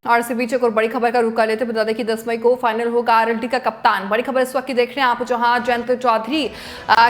और इसी बीच एक और बड़ी खबर का रुख कर लेते, बता दें कि 10 मई को फाइनल होगा आरएलडी का कप्तान। बड़ी खबर इस वक्त की देख रहे हैं आप, जहां जयंत चौधरी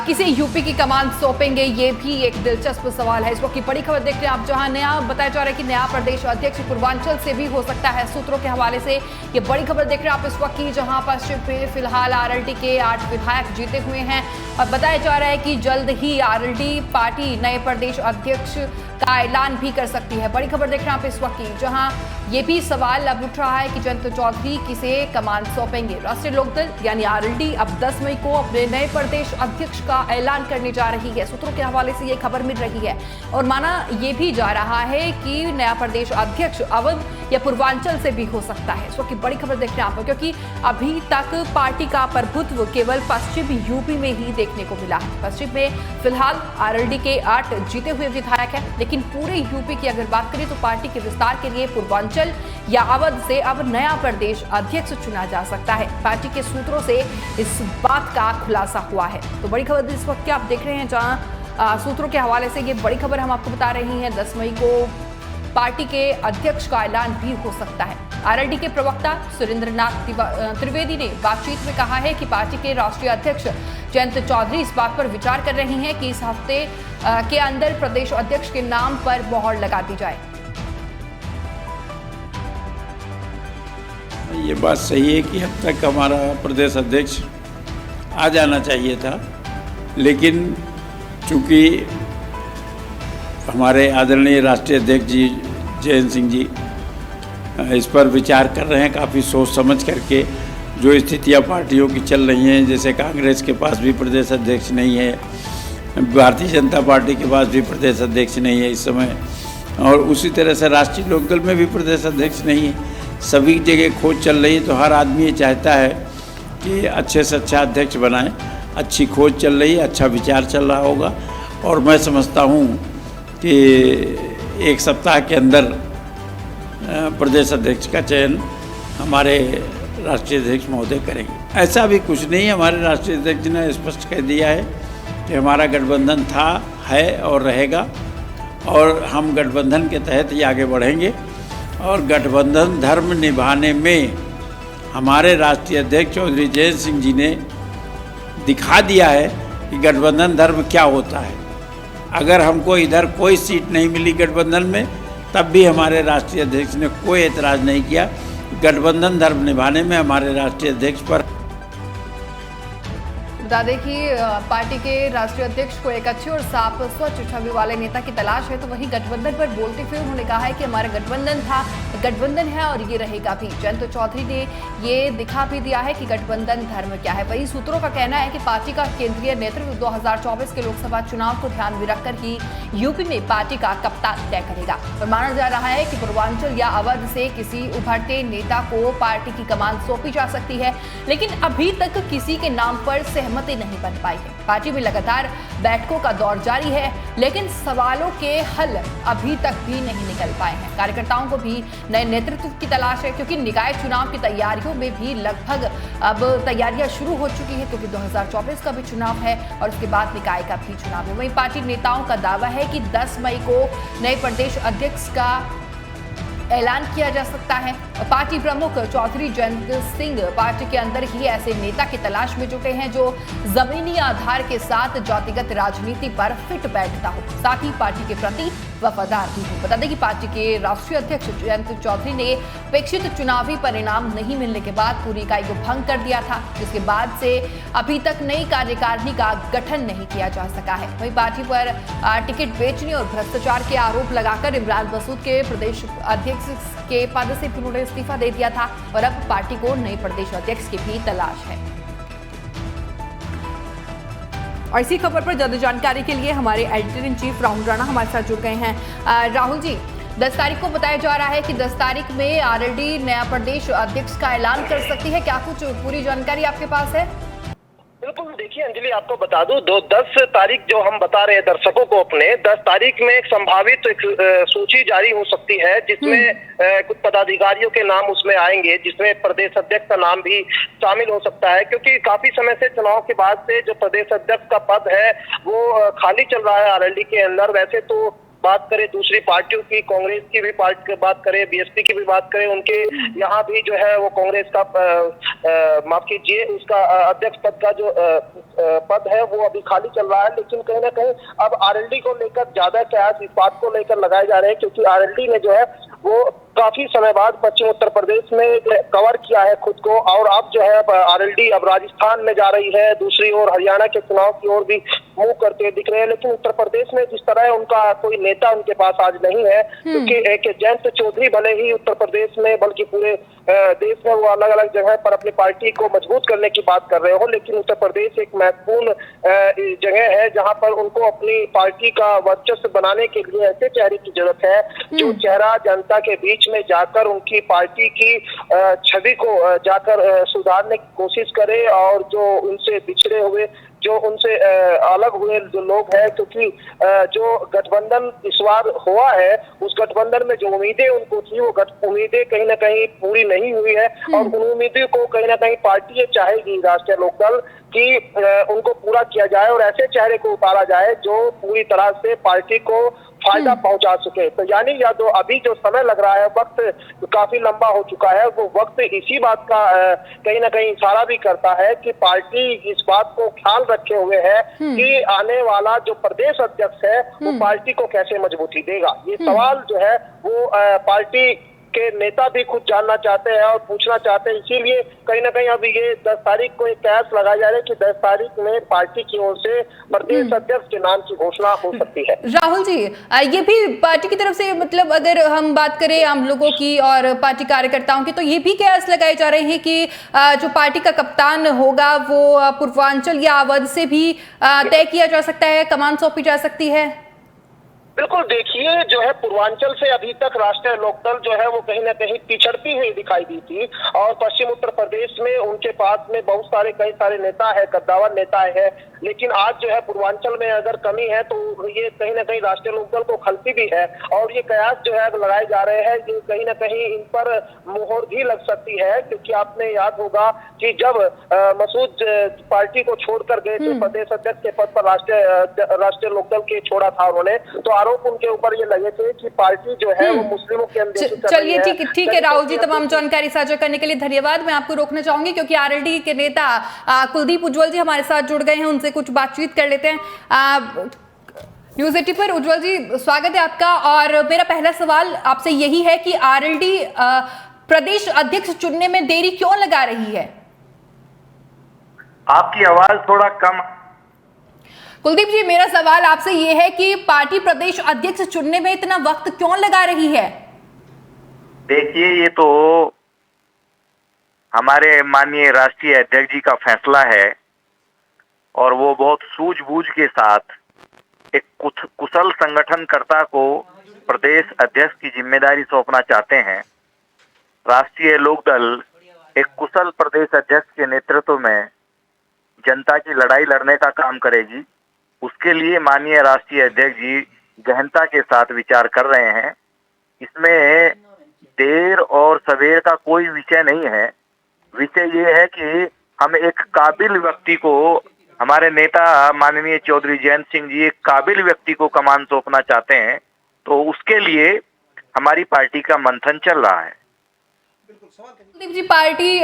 किसी यूपी की कमान सौंपेंगे, ये भी एक दिलचस्प सवाल है। इस वक्त की बड़ी खबर देख रहे हैं आप, जहां नया बताया जा रहा है कि नया प्रदेश अध्यक्ष पूर्वांचल से भी हो सकता है। सूत्रों के हवाले से ये बड़ी खबर देख रहे हैं आप इस वक्त की, जहां पश्चिम में फिलहाल आरएलडी के 8 विधायक जीते हुए हैं और बताया जा रहा है कि जल्द ही आरएलडी पार्टी नए प्रदेश अध्यक्ष का ऐलान भी कर सकती है। बड़ी खबर देख रहे हैं आप इस वक्त की, जहां ये भी सवाल अब उठ रहा है कि जयंत चौधरी किसे कमान सौंपेंगे। राष्ट्रीय लोकदल यानी आरएलडी अब 10 मई को अपने नए प्रदेश अध्यक्ष का ऐलान करने जा रही है। सूत्रों के हवाले से ये खबर मिल रही है और माना ये भी जा रहा है कि नया प्रदेश अध्यक्ष अवध या पूर्वांचल से भी हो सकता है। इस वक्त की बड़ी खबर देख रहे हैं आप, क्योंकि अभी तक पार्टी का प्रभुत्व केवल पश्चिम यूपी में ही देखने को मिला है। पश्चिम में फिलहाल आरएलडी के 8 जीते हुए विधायक हैं, लेकिन पूरे यूपी की अगर बात करें तो पार्टी के विस्तार के लिए पूर्वांचल या अवध से अब नया प्रदेश अध्यक्ष चुना जा सकता है। पार्टी के सूत्रों से इस बात का खुलासा हुआ है। तो बड़ी खबर इस वक्त आप देख रहे हैं, जहां सूत्रों के हवाले से ये बड़ी खबर हम आपको बता रही हैं। 10 मई को पार्टी के अध्यक्ष का ऐलान भी हो सकता है। आरएलडी के प्रवक्ता सुरेंद्रनाथ त्रिवेदी ने बातचीत में कहा है कि पार्टी के राष्ट्रीय अध्यक्ष जयंत चौधरी इस बात पर विचार कर रही हैं कि इस हफ्ते के अंदर प्रदेश अध्यक्ष के नाम पर मोहर लगा दी जाए। ये बात सही है कि अब तक हमारा प्रदेश अध्यक्ष आ जाना चाहिए था, लेकिन चूंकि हमारे आदरणीय राष्ट्रीय अध्यक्ष जी जयंत सिंह जी इस पर विचार कर रहे हैं काफ़ी सोच समझ करके। जो स्थितियां पार्टियों की चल रही हैं, जैसे कांग्रेस के पास भी प्रदेश अध्यक्ष नहीं है, भारतीय जनता पार्टी के पास भी प्रदेश अध्यक्ष नहीं है इस समय, और उसी तरह से राष्ट्रीय लोकदल में भी प्रदेश अध्यक्ष नहीं है। सभी जगह खोज चल रही है, तो हर आदमी ये चाहता है कि अच्छे से अच्छा अध्यक्ष बनाए। अच्छी खोज चल रही है, अच्छा विचार चल रहा होगा, और मैं समझता हूँ कि एक सप्ताह के अंदर प्रदेश अध्यक्ष का चयन हमारे राष्ट्रीय अध्यक्ष महोदय करेंगे। ऐसा भी कुछ नहीं है, हमारे राष्ट्रीय अध्यक्ष ने स्पष्ट कह दिया है कि हमारा गठबंधन था, है और रहेगा, और हम गठबंधन के तहत ही आगे बढ़ेंगे। और गठबंधन धर्म निभाने में हमारे राष्ट्रीय अध्यक्ष चौधरी जयंत सिंह जी ने दिखा दिया है कि गठबंधन धर्म क्या होता है। अगर हमको इधर कोई सीट नहीं मिली गठबंधन में, तब भी हमारे राष्ट्रीय अध्यक्ष ने कोई एतराज़ नहीं किया। गठबंधन धर्म निभाने में हमारे राष्ट्रीय अध्यक्ष पर बता दें कि पार्टी के राष्ट्रीय अध्यक्ष को एक अच्छे और साफ स्वच्छ छवि वाले नेता की तलाश है। तो वहीं गठबंधन पर बोलते हुए उन्होंने कहा है कि हमारा गठबंधन था, गठबंधन है और ये रहेगा भी। जयंत चौधरी ने ये दिखा भी दिया है कि गठबंधन धर्म क्या है। वहीं सूत्रों का कहना है कि पार्टी का केंद्रीय नेतृत्व 2024 के लोकसभा चुनाव को ध्यान में रखकर ही यूपी में पार्टी का कप्तान तय करेगा। और माना जा रहा है कि पूर्वांचल या अवध से किसी उभरते नेता को पार्टी की कमान सौंपी जा सकती है, लेकिन अभी तक किसी के नाम पर सहमति नहीं बन पाई है। पार्टी में लगातार बैठकों का दौर जारी है, लेकिन सवालों के हल अभी तक भी नहीं निकल पाए हैं। कार्यकर्ताओं को भी नए नेतृत्व की तलाश है, क्योंकि निकाय चुनाव की तैयारियों में भी लगभग अब तैयारियां शुरू हो चुकी है, क्योंकि 2024 का भी चुनाव है और उसके बाद निकाय का भी चुनाव है। वहीं पार्टी नेताओं का दावा है कि 10 मई को नए प्रदेश अध्यक्ष का ऐलान किया जा सकता है। पार्टी प्रमुख चौधरी जयंत सिंह पार्टी के अंदर ही ऐसे नेता की तलाश में जुटे हैं जो जमीनी आधार के साथ जातिगत राजनीति पर फिट बैठता हो, साथ ही पार्टी के प्रति वफादार भी हो। बता दें कि पार्टी के राष्ट्रीय अध्यक्ष जयंत चौधरी ने अपेक्षित चुनावी परिणाम नहीं मिलने के बाद पूरी इकाई को भंग कर दिया था, जिसके बाद से अभी तक नई कार्यकारिणी का गठन नहीं किया जा सका है। वहीं पार्टी पर टिकट बेचने और भ्रष्टाचार के आरोप लगाकर इमरान मसूद के प्रदेश अध्यक्ष के पद से उन्होंने इस्तीफा दे दिया था और अब पार्टी को नए प्रदेश अध्यक्ष की भी तलाश है। और इसी खबर पर ज्यादा जानकारी के लिए हमारे editor in chief Rahul Rana हमारे साथ जुड़ गए हैं। राहुल जी, 10 तारीख को बताया जा रहा है कि 10 तारीख में आरएलडी नया प्रदेश अध्यक्ष का ऐलान कर सकती है, क्या कुछ पूरी जानकारी आपके पास है? बिल्कुल, देखिए अंजलि, आपको बता दूं 10 तारीख जो हम बता रहे हैं दर्शकों को अपने, 10 तारीख में एक संभावित सूची जारी हो सकती है, जिसमें कुछ पदाधिकारियों के नाम उसमें आएंगे, जिसमें प्रदेश अध्यक्ष का नाम भी शामिल हो सकता है, क्योंकि काफी समय से चुनाव के बाद से जो प्रदेश अध्यक्ष का पद है वो खाली चल रहा है आरएलडी के अंदर। वैसे तो बात करें दूसरी पार्टियों की, कांग्रेस की भी बात करें, बीएसपी की भी बात करें, उनके यहाँ भी जो है वो कांग्रेस का माफ कीजिए उसका अध्यक्ष पद का जो पद है वो अभी खाली चल रहा है। लेकिन कहीं ना कहीं अब आरएलडी को लेकर ज्यादा कयास इस बात को लेकर लगाए जा रहे हैं, क्योंकि आरएलडी ने जो है वो काफी समय बाद पश्चिम उत्तर प्रदेश में कवर किया है खुद को, और अब जो है आरएलडी अब राजस्थान में जा रही है, दूसरी ओर हरियाणा के चुनाव की ओर भी मूव करते दिख रहे हैं। लेकिन उत्तर प्रदेश में जिस तरह उनका कोई नेता उनके पास आज नहीं है, क्योंकि एक जयंत चौधरी भले ही उत्तर प्रदेश में बल्कि पूरे देश में वो अलग अलग जगह पर अपनी पार्टी को मजबूत करने की बात कर रहे हो, लेकिन उत्तर प्रदेश एक महत्वपूर्ण जगह है जहां पर उनको अपनी पार्टी का वर्चस्व बनाने के लिए ऐसे चेहरे की जरूरत है जो चेहरा जनता के बीच में जाकर उनकी पार्टी की छवि को जाकर सुधारने की कोशिश करे, और जो उनसे बिछड़े हुए, जो उनसे अलग हुए जो लोग हैं, क्योंकि जो गठबंधन इस बार हुआ है उस गठबंधन में जो उम्मीदें उनको थी वो उम्मीदें कहीं ना कहीं पूरी नहीं हुई है, और उन उम्मीदों को कहीं ना कहीं पार्टी ये चाहेगी राष्ट्रीय लोकदल कि उनको पूरा किया जाए और ऐसे चेहरे को उतारा जाए जो पूरी तरह से पार्टी को फायदा पहुंचा सके। तो यानी या तो अभी जो समय लग रहा है, वक्त काफी लंबा हो चुका है, वो वक्त इसी बात का कहीं ना कहीं इशारा भी करता है कि पार्टी इस बात को ख्याल रखे हुए है कि आने वाला जो प्रदेश अध्यक्ष है वो पार्टी को कैसे मजबूती देगा। ये सवाल जो है वो पार्टी के नेता भी खुद जानना चाहते हैं और पूछना चाहते हैं, इसीलिए कहीं ना कहीं अभी ये 10 तारीख को एक कयास लगाया जा रहा है कि 10 तारीख में पार्टी की ओर से प्रदेश अध्यक्ष के नाम की घोषणा हो सकती है। राहुल जी, ये भी पार्टी की तरफ से, मतलब अगर हम बात करें आम लोगों की और पार्टी कार्यकर्ताओं की, तो ये भी कयास लगाए जा रहे हैं कि जो पार्टी का कप्तान होगा वो पूर्वांचल या अवध से भी तय किया जा सकता है, कमान सौंपी जा सकती है। बिल्कुल, देखिए जो है पूर्वांचल से अभी तक राष्ट्रीय लोकदल जो है वो कहीं ना कहीं पिछड़ती हुई दिखाई दी थी, और पश्चिम उत्तर प्रदेश में उनके पास में बहुत सारे कई सारे नेता है, कद्दावर नेता है, लेकिन आज जो है पूर्वांचल में अगर कमी है तो ये कहीं ना कहीं राष्ट्रीय लोकदल को खलती भी है, और ये कयास जो है लगाए जा रहे हैं ये कहीं ना कहीं इन पर मुहर भी लग सकती है, क्योंकि आपने याद होगा कि जब मसूद पार्टी को छोड़कर गए थे प्रदेश अध्यक्ष के पद पर, राष्ट्रीय लोकदल के छोड़ा था उन्होंने, तो आरोप उनके ऊपर ये लगे थे कि पार्टी जो है वो मुस्लिमों के अंदर। चलिए ठीक है राहुल जी, तमाम जानकारी साझा करने के लिए धन्यवाद। मैं आपको रोकना चाहूंगी क्योंकि आरएलडी के नेता कुलदीप उज्ज्वल जी हमारे साथ जुड़ गए हैं, उनसे कुछ बातचीत कर लेते हैं। न्यूज़ 80 पर उज्ज्वल जी, स्वागत है आपका। और मेरा पहला सवाल आपसे यही है कि आरएलडी प्रदेश अध्यक्ष चुनने में देरी क्यों लगा रही है? आपकी आवाज थोड़ा कम। कुलदीप जी, मेरा सवाल आपसे ये है कि पार्टी प्रदेश अध्यक्ष चुनने में इतना वक्त क्यों लगा रही है? देखिए, ये तो हमारे माननीय राष्ट्रीय अध्यक्ष जी का फैसला है, और वो बहुत सूझबूझ के साथ एक कुशल संगठनकर्ता को प्रदेश अध्यक्ष की जिम्मेदारी सौंपना चाहते हैं। राष्ट्रीय लोकदल एक कुशल प्रदेश अध्यक्ष के नेतृत्व में जनता की लड़ाई लड़ने का काम करेगी। उसके लिए माननीय राष्ट्रीय अध्यक्ष जी गहनता के साथ विचार कर रहे हैं। इसमें देर और सवेर का कोई विषय नहीं है। विषय ये है कि हम एक काबिल व्यक्ति को, हमारे नेता माननीय चौधरी जयंत सिंह जी एक काबिल व्यक्ति को कमान सौंपना चाहते हैं, तो उसके लिए हमारी पार्टी का मंथन चल रहा है। कुलदीप जी, पार्टी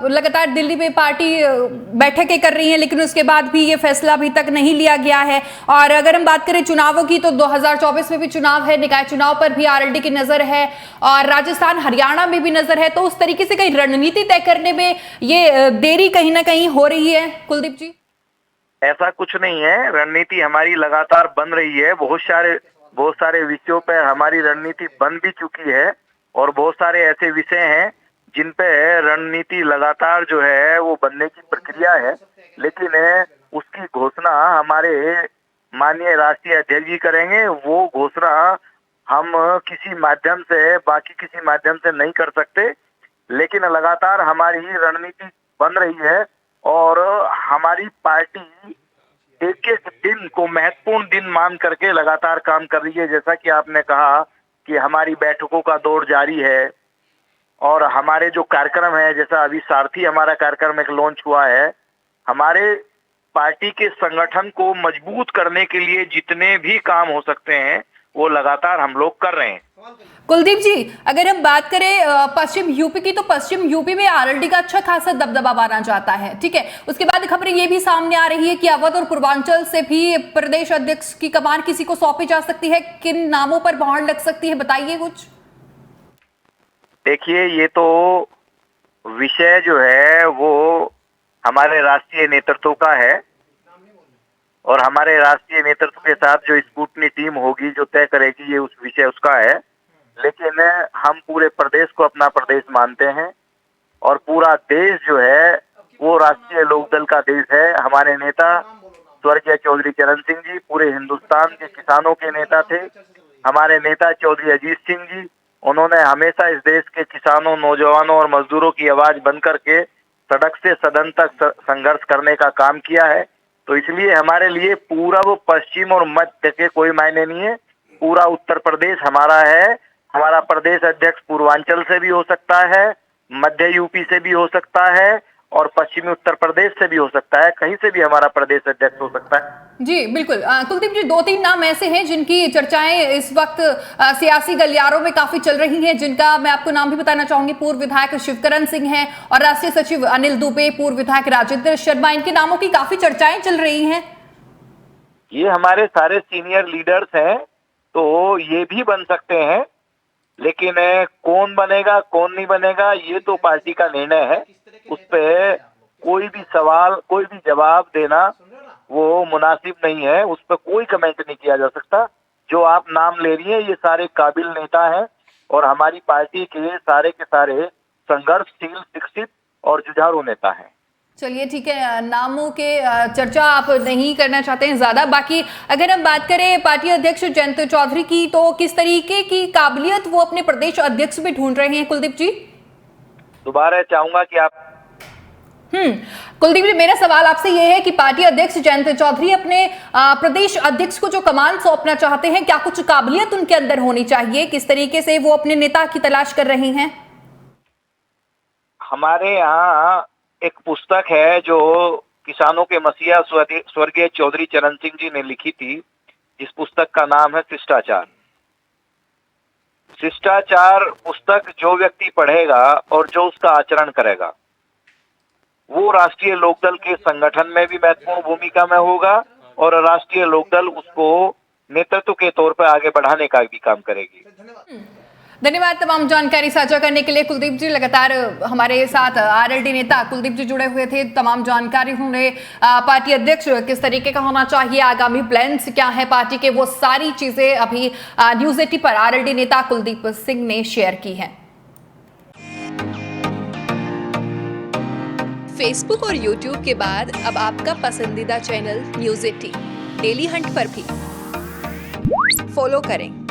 लगातार दिल्ली में पार्टी बैठकें कर रही है, लेकिन उसके बाद भी ये फैसला अभी तक नहीं लिया गया है। और अगर हम बात करें चुनावों की, तो 2024 में भी चुनाव है, निकाय चुनाव पर भी आरएलडी की नजर है, और राजस्थान हरियाणा में भी नजर है। तो उस तरीके से कहीं रणनीति तय करने में ये देरी कहीं ना कहीं हो रही है कुलदीप जी? ऐसा कुछ नहीं है, रणनीति हमारी लगातार बन रही है। बहुत सारे विषयों पर हमारी रणनीति बन भी चुकी है, और बहुत सारे ऐसे विषय हैं जिन पे रणनीति लगातार जो है वो बनने की प्रक्रिया है, लेकिन उसकी घोषणा हमारे माननीय राष्ट्रीय अध्यक्ष जी करेंगे। वो घोषणा हम किसी माध्यम से, बाकी किसी माध्यम से नहीं कर सकते, लेकिन लगातार हमारी रणनीति बन रही है, और हमारी पार्टी एक एक दिन को महत्वपूर्ण दिन मान करके लगातार काम कर रही है। जैसा कि आपने कहा कि हमारी बैठकों का दौर जारी है, और हमारे जो कार्यक्रम है, जैसा अभी सारथी हमारा कार्यक्रम एक लॉन्च हुआ है, हमारे पार्टी के संगठन को मजबूत करने के लिए जितने भी काम हो सकते हैं वो लगातार हम लोग कर रहे हैं। कुलदीप जी, अगर हम बात करें पश्चिम यूपी की, तो पश्चिम यूपी में आरएलडी का अच्छा खासा दबदबा माना जाता है, ठीक है। उसके बाद खबरें ये भी सामने आ रही है कि अवध और पूर्वांचल से भी प्रदेश अध्यक्ष की कमान किसी को सौंपी जा सकती है। किन नामों पर मोहर लग सकती है, बताइए कुछ। देखिए, ये तो विषय जो है वो हमारे राष्ट्रीय नेतृत्व का है और हमारे राष्ट्रीय नेतृत्व के साथ जो स्कूटनी टीम होगी जो तय करेगी, ये उस विषय उसका है। लेकिन हम पूरे प्रदेश को अपना प्रदेश मानते हैं और पूरा देश जो है वो राष्ट्रीय लोकदल का देश है। हमारे नेता स्वर्गीय चौधरी चरण सिंह जी पूरे हिंदुस्तान के किसानों के नेता थे। हमारे नेता चौधरी अजीत सिंह जी, उन्होंने हमेशा इस देश के किसानों, नौजवानों और मजदूरों की आवाज बन करके सड़क से सदन तक संघर्ष करने का काम किया है। तो इसलिए हमारे लिए पूर्व, पश्चिम और मध्य के कोई मायने नहीं है, पूरा उत्तर प्रदेश हमारा है। हमारा प्रदेश अध्यक्ष पूर्वांचल से भी हो सकता है, मध्य यूपी से भी हो सकता है और पश्चिमी उत्तर प्रदेश से भी हो सकता है। कहीं से भी हमारा प्रदेश अध्यक्ष हो सकता है। जी बिल्कुल। कुलदीप जी, 2-3 नाम ऐसे हैं जिनकी चर्चाएं इस वक्त सियासी गलियारों में काफी चल रही हैं, जिनका मैं आपको नाम भी बताना चाहूंगी। पूर्व विधायक शिवकरण सिंह हैं और राष्ट्रीय सचिव अनिल दुबे, पूर्व विधायक राजेंद्र शर्मा, इनके नामों की काफी चर्चाएं चल रही हैं। ये हमारे सारे सीनियर लीडर्स हैं, तो ये भी बन सकते हैं, लेकिन कौन बनेगा कौन नहीं बनेगा ये तो पार्टी का निर्णय है। उस पे कोई भी सवाल, कोई भी जवाब देना वो मुनासिब नहीं है, उस पर कोई कमेंट नहीं किया जा सकता। जो आप नाम ले रही हैं ये सारे काबिल नेता हैं और हमारी पार्टी के सारे संघर्षशील, शिक्षित और जुझारू नेता हैं। चलिए ठीक है, नामों के चर्चा आप नहीं करना चाहते हैं ज्यादा। बाकी अगर हम बात करें पार्टी अध्यक्ष जयंत चौधरी की, तो किस तरीके की काबिलियत वो अपने प्रदेश अध्यक्ष भी ढूंढ रहे हैं कुलदीप जी? दोबारा चाहूंगा कि आप कुलदीप जी, मेरा सवाल आपसे यह है कि पार्टी अध्यक्ष जयंत चौधरी अपने प्रदेश अध्यक्ष को जो कमान सौंपना चाहते हैं, क्या कुछ काबिलियत उनके अंदर होनी चाहिए? किस तरीके से वो अपने नेता की तलाश कर रही हैं? हमारे यहाँ एक पुस्तक है जो किसानों के मसीहा स्वर्गीय चौधरी चरण सिंह जी ने लिखी थी, जिस पुस्तक का नाम है शिष्टाचार। शिष्टाचार पुस्तक जो व्यक्ति पढ़ेगा और जो उसका आचरण करेगा वो राष्ट्रीय लोकदल के संगठन में भी महत्वपूर्ण भूमिका में होगा और राष्ट्रीय लोकदल उसको नेतृत्व के तौर पर आगे बढ़ाने का भी काम करेगी। धन्यवाद तमाम जानकारी साझा करने के लिए कुलदीप जी। लगातार हमारे साथ आरएलडी नेता कुलदीप जी जुड़े हुए थे। तमाम जानकारी उन्होंने पार्टी अध्यक्ष किस तरीके का होना चाहिए, आगामी प्लान्स क्या है पार्टी के, वो सारी चीजें अभी न्यूज 80 पर आरएलडी नेता कुलदीप सिंह ने शेयर की हैं। फेसबुक और यूट्यूब के बाद अब आपका पसंदीदा चैनल न्यूज 80 डेली हंट पर भी फॉलो करें।